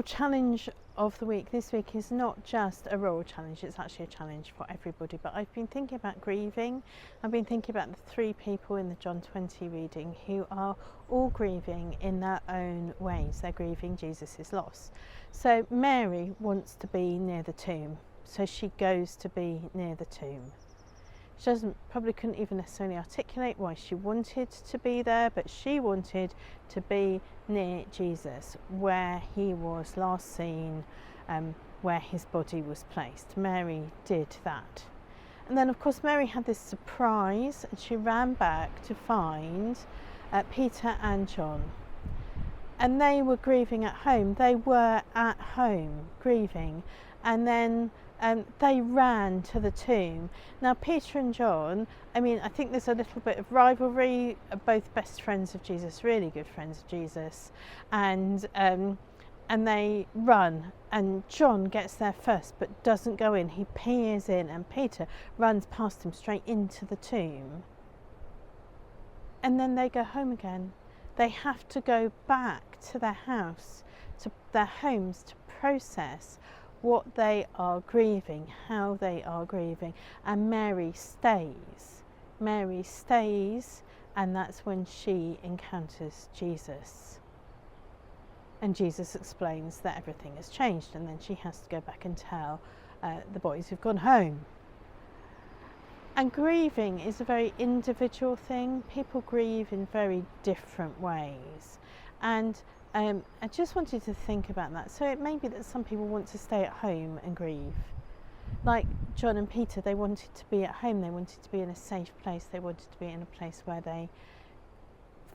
royal challenge of the week this week is not just a royal challenge, it's actually a challenge for everybody. But I've been thinking about grieving. I've been thinking about the three people in the John 20 reading who are all grieving in their own ways. They're grieving Jesus' loss. So Mary wants to be near the tomb, so she goes to be near the tomb. She probably couldn't even necessarily articulate why she wanted to be there, but she wanted to be near Jesus, where he was last seen, where his body was placed. Mary did that. And then, of course, Mary had this surprise, and she ran back to find Peter and John. And they were grieving at home. They were at home grieving. And then they ran to the tomb. Now, Peter and John, I think there's a little bit of rivalry, both best friends of Jesus, really good friends of Jesus, and they run, and John gets there first but doesn't go in. He peers in, and Peter runs past him straight into the tomb. And then they go home again. They have to go back to their house, to their homes, to process what they are grieving, how they are grieving. And Mary stays. Mary stays, and that's when she encounters Jesus. And Jesus explains that everything has changed, and then she has to go back and tell the boys who've gone home. And grieving is a very individual thing. People grieve in very different ways. And I just wanted to think about that. So it may be that some people want to stay at home and grieve. Like John and Peter, they wanted to be at home. They wanted to be in a safe place. They wanted to be in a place where they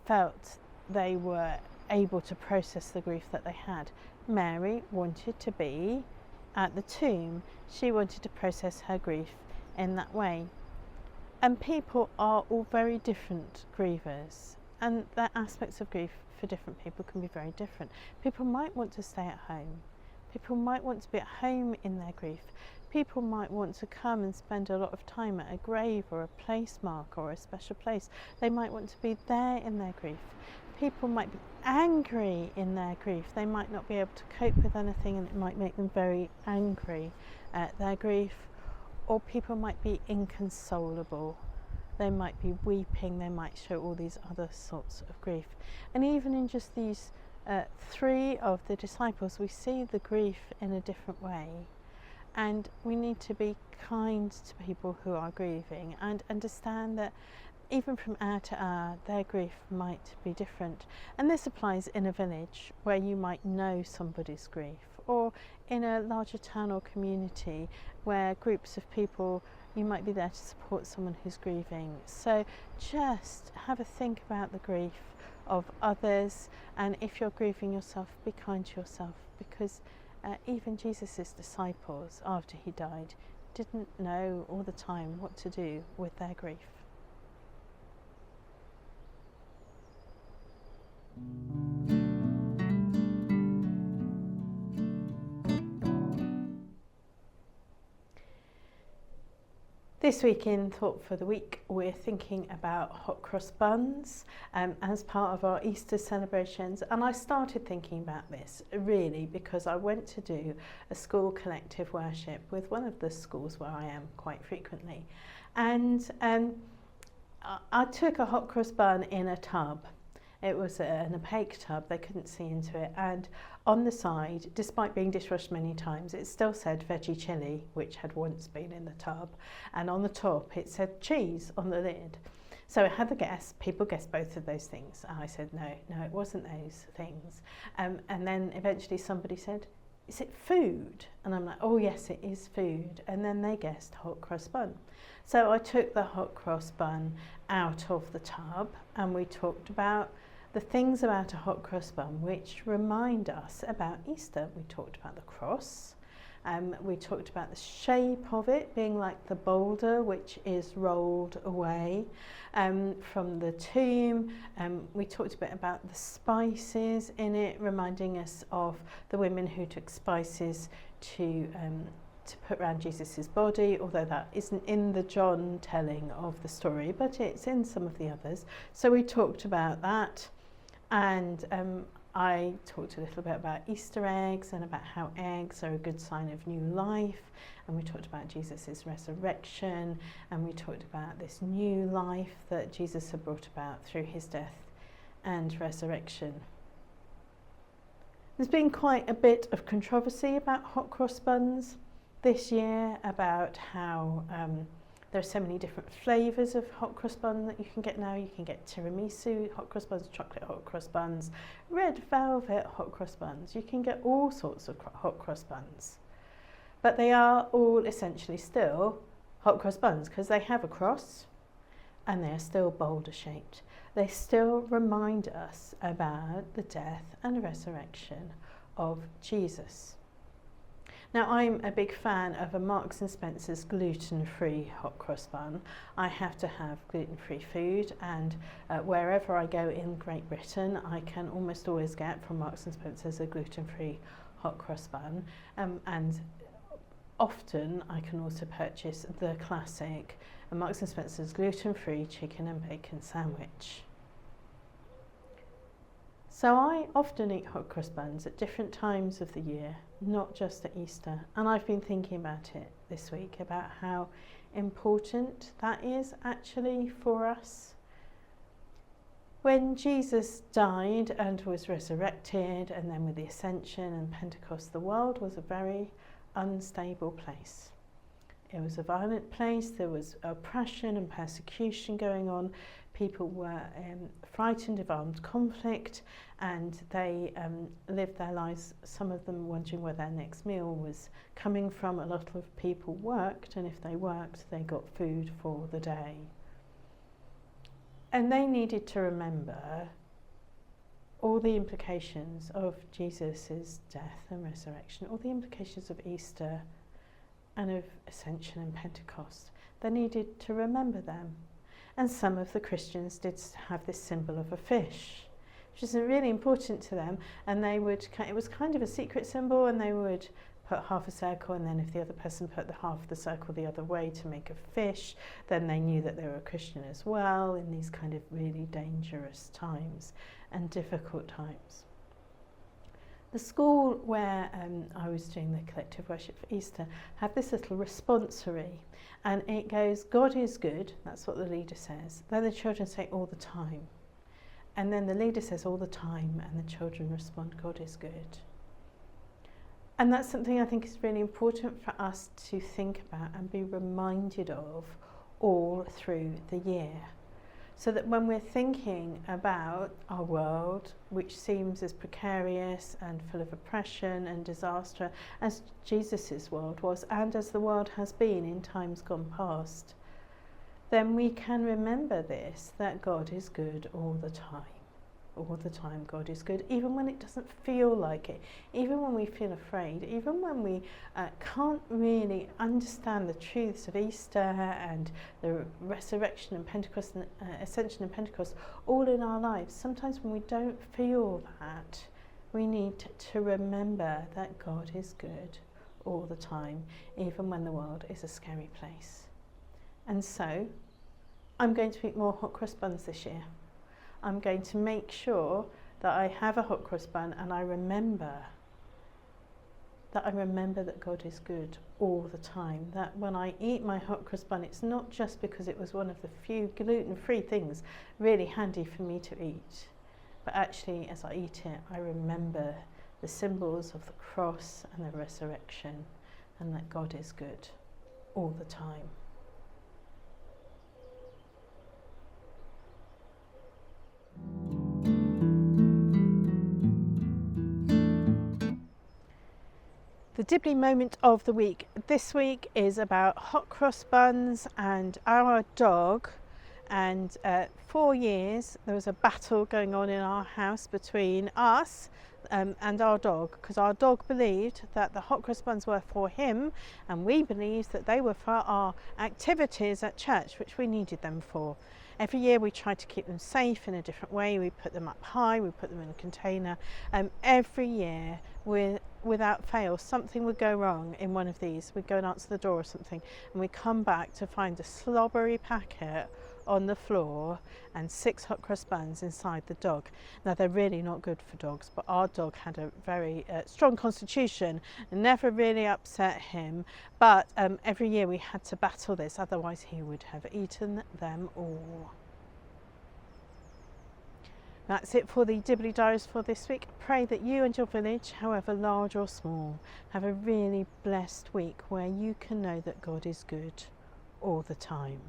felt they were able to process the grief that they had. Mary wanted to be at the tomb. She wanted to process her grief in that way. And people are all very different grievers, and the aspects of grief for different people can be very different. People might want to stay at home. People might want to be at home in their grief. People might want to come and spend a lot of time at a grave or a place mark or a special place. They might want to be there in their grief. People might be angry in their grief. They might not be able to cope with anything, and it might make them very angry at their grief. Or people might be inconsolable. They might be weeping. They might show all these other sorts of grief. And even in just these three of the disciples, we see the grief in a different way. And we need to be kind to people who are grieving and understand that even from hour to hour, their grief might be different. And this applies in a village where you might know somebody's grief, or in a larger town or community where groups of people, you might be there to support someone who's grieving. So just have a think about the grief of others, and if you're grieving yourself, be kind to yourself, because even Jesus' disciples, after he died, didn't know all the time what to do with their grief. This week in Thought for the Week, we're thinking about hot cross buns as part of our Easter celebrations. And I started thinking about this really because I went to do a school collective worship with one of the schools where I am quite frequently. And I took a hot cross bun in a tub. It was an opaque tub, they couldn't see into it, and on the side, despite being dishwashed many times, it still said veggie chilli, which had once been in the tub, and on the top it said cheese on the lid. So I had the guess, people guessed both of those things, and I said no, it wasn't those things. And then eventually somebody said, is it food? And I'm like, oh yes, it is food. And then they guessed hot cross bun. So I took the hot cross bun out of the tub, and we talked about the things about a hot cross bun which remind us about Easter. We talked about the cross, we talked about the shape of it being like the boulder which is rolled away from the tomb. We talked a bit about the spices in it, reminding us of the women who took spices to put around Jesus's body, although that isn't in the John telling of the story, but it's in some of the others. So we talked about that. And I talked a little bit about Easter eggs and about how eggs are a good sign of new life, and we talked about Jesus's resurrection, and we talked about this new life that Jesus had brought about through his death and resurrection. There's been quite a bit of controversy about hot cross buns this year, about how there are so many different flavours of hot cross bun that you can get now. You can get tiramisu hot cross buns, chocolate hot cross buns, red velvet hot cross buns. You can get all sorts of hot cross buns. But they are all essentially still hot cross buns because they have a cross and they are still boulder shaped. They still remind us about the death and resurrection of Jesus. Now, I'm a big fan of a Marks and Spencer's gluten-free hot cross bun. I have to have gluten-free food, and wherever I go in Great Britain, I can almost always get from Marks and Spencer's a gluten-free hot cross bun, and often I can also purchase the classic Marks and Spencer's gluten-free chicken and bacon sandwich. So I often eat hot cross buns at different times of the year, not just at Easter. And I've been thinking about it this week, about how important that is actually for us. When Jesus died and was resurrected, and then with the Ascension and Pentecost, the world was a very unstable place. It was a violent place. There was oppression and persecution going on. People were frightened of armed conflict, and they lived their lives, some of them wondering where their next meal was coming from. A lot of people worked, and if they worked, they got food for the day. And they needed to remember all the implications of Jesus' death and resurrection, all the implications of Easter and of Ascension and Pentecost. They needed to remember them. And some of the Christians did have this symbol of a fish, which is really important to them. And they would, it was kind of a secret symbol, and they would put half a circle, and then if the other person put the half of the circle the other way to make a fish, then they knew that they were a Christian as well in these kind of really dangerous times and difficult times. The school where I was doing the collective worship for Easter had this little responsory, and it goes, God is good, that's what the leader says. Then the children say all the time. And then the leader says all the time, and the children respond, God is good. And that's something I think is really important for us to think about and be reminded of all through the year. So that when we're thinking about our world, which seems as precarious and full of oppression and disaster as Jesus' world was, and as the world has been in times gone past, then we can remember this, that God is good all the time. All the time God is good, even when it doesn't feel like it, even when we feel afraid, even when we can't really understand the truths of Easter and the resurrection and Pentecost and Ascension and Pentecost all in our lives. Sometimes when we don't feel that, we need to remember that God is good all the time, even when the world is a scary place. And so I'm going to eat more hot cross buns this year. I'm going to make sure that I have a hot cross bun, and I remember that God is good all the time. That when I eat my hot cross bun, it's not just because it was one of the few gluten-free things really handy for me to eat, but actually as I eat it, I remember the symbols of the cross and the resurrection, and that God is good all the time. The Dibley moment of the week this week is about hot cross buns and our dog. And 4 years there was a battle going on in our house between us and our dog, because our dog believed that the hot cross buns were for him, and we believed that they were for our activities at church, which we needed them for. Every year we try to keep them safe in a different way. We put them up high, we put them in a container. Every year, without fail, something would go wrong in one of these. We'd go and answer the door or something, and we'd come back to find a slobbery packet on the floor and 6 hot cross buns inside the dog. Now they're really not good for dogs, but our dog had a very strong constitution and never really upset him, but every year we had to battle this, otherwise he would have eaten them all. That's it for the Dibley Diaries for this week. Pray that you and your village, however large or small, have a really blessed week where you can know that God is good all the time.